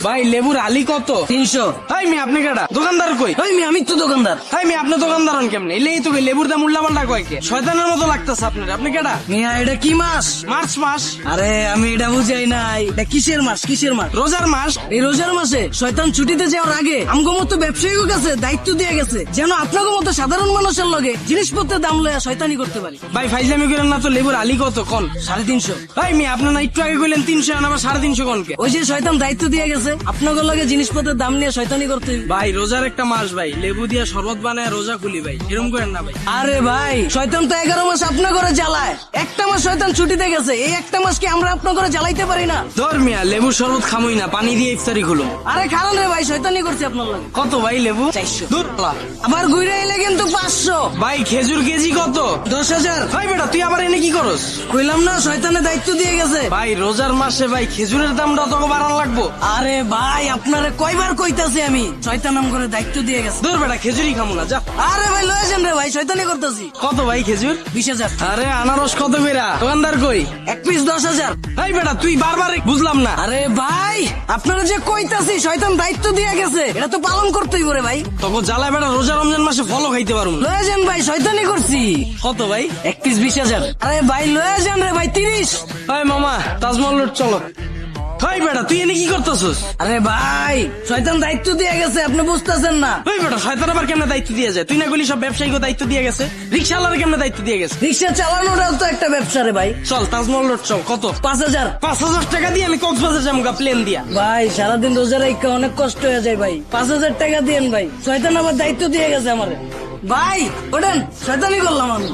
ভাই লেবুর আলি কত? 300। ভাই মি আপনি কেডা? দোকানদার কই? আমি তো দোকানদার। ভাই মি আপনি দোকানদার হন কেমনে? এলেই তো লেবুর দাম উল্লা পাল্টা কয়েকে শয়তানের মতো লাগতেছে আপনার। আপনি কেডা? মিয়া এটা কি মাস? মার্চ মাস। আরে আমি এটা বুঝাই নাই, এটা কিসের মাস? কিসের মাস? রোজার মাস। এই রোজার মাসে শয়তান ছুটিতে যাওয়ার আগে আমগো মতো ব্যবসায়ীর কাছে দায়িত্ব দিয়ে গেছে যেন আপনাকে মতো সাধারণ মানুষের লগে জিনিসপত্রের দাম লইয়া শয়তানি করতে পারি। ভাই ফাইজলামি করেন না তো। লেবুর আলি কত কোন? 350। ভাই মি আপনার না একটু আগে কইলেন 300 আবার 350 কোনকে? ওই যে শয়তান দায়িত্ব দিয়ে গেছে আপনাকে লগে জিনিসপত্রের দাম নিয়ে শয়তানি করতে। ভাই রোজার একটা মাস ভাই, লেবু দিয়া শরবত বানায় রোজা খুলি ভাই, এরকম করেন না ভাই। আরে ভাই শয়তান তো 11 মাস আপনার ঘরে জ্বালায়, একটা মাস শয়তান ছুটিতে গেছে, এই একটা মাস কি আমরা আপনার ঘরে জ্বালাইতে পারি না? ধর মিয়া লেবুর শরবত খামুই না, পানি দিয়ে ইফতারি খুলুম। আরে খারান রে ভাই, শয়তানি করছে আপনার লগে। কত ভাই লেবু? 400। দূর লা। আবার ঘুরে এলে কিন্তু 500। ভাই খেজুর কেজি কত? 10,000। ভাই বেটা তুই আবার এনে কি করস? কইলাম না শয়তানের দায়িত্ব দিয়ে গেছে। ভাই রোজার মাসে ভাই খেজুরের দামটা তো বাড়ান লাগবো। আরে ভাই আপনারে কয়বার কইতাছি আমি, শয়তান নাম করে দায়িত্ব দিয়ে গেছে। দূর বেটা খেজুরই খামু না, যা। আরে ভাই লয়ে যান রে ভাই, শয়তানি করতেছি। কত ভাই খেজুর? 20,000। আরে আনারস কত কইরা? দোকানদার কই? এক পিস 10,000। ভাই বেটা তুই বারবার বুঝলাম না। আরে ভাই আপনারা যে কইতাছি শয়তান দায়িত্ব দিয়ে গেছে, এটা তো পালন করতেই পারে ভাই। তখন জ্বালায় বেটা রোজা রমজান মাসে ফলও খাইতে পারুম না। লয়ে যান ভাই, শয়তানি করছি। কত ভাই? এক পিস 20,000। আরে ভাই লয়ে যান রে ভাই, 30। ভাই মামা তাজমহল রোড চলো। ভাই বেটা তুই এনে কি করতেছস? আরে ভাই শয়তান দায়িত্ব দিয়ে গেছে, আপনি বুঝতেছেন না। ভাই বেটা শয়তান আবার কেমনে দায়িত্ব দিয়ে যায়? তুই না কইলি সব ব্যবসায়ীকে দায়িত্ব দিয়ে গেছে, রিক্সাওয়ালার কেমনে দায়িত্ব দিয়ে গেছে? রিক্সা চালানোটাও তো একটা ব্যবসা রে ভাই। চল তাজমহল রোড চল। কত? 5,000। 5,000 টাকা দিয়ে আমি কক্সবাজার যাবো প্লেন দিয়া। ভাই সারাদিন রোজা রাখা অনেক কষ্ট হয়ে যায় ভাই, 5,000 টাকা দিয়েন ভাই, শয়তান আবার দায়িত্ব দিয়ে গেছে আমারে। ভাই ওঠেন, শয়তানি করলাম আমি।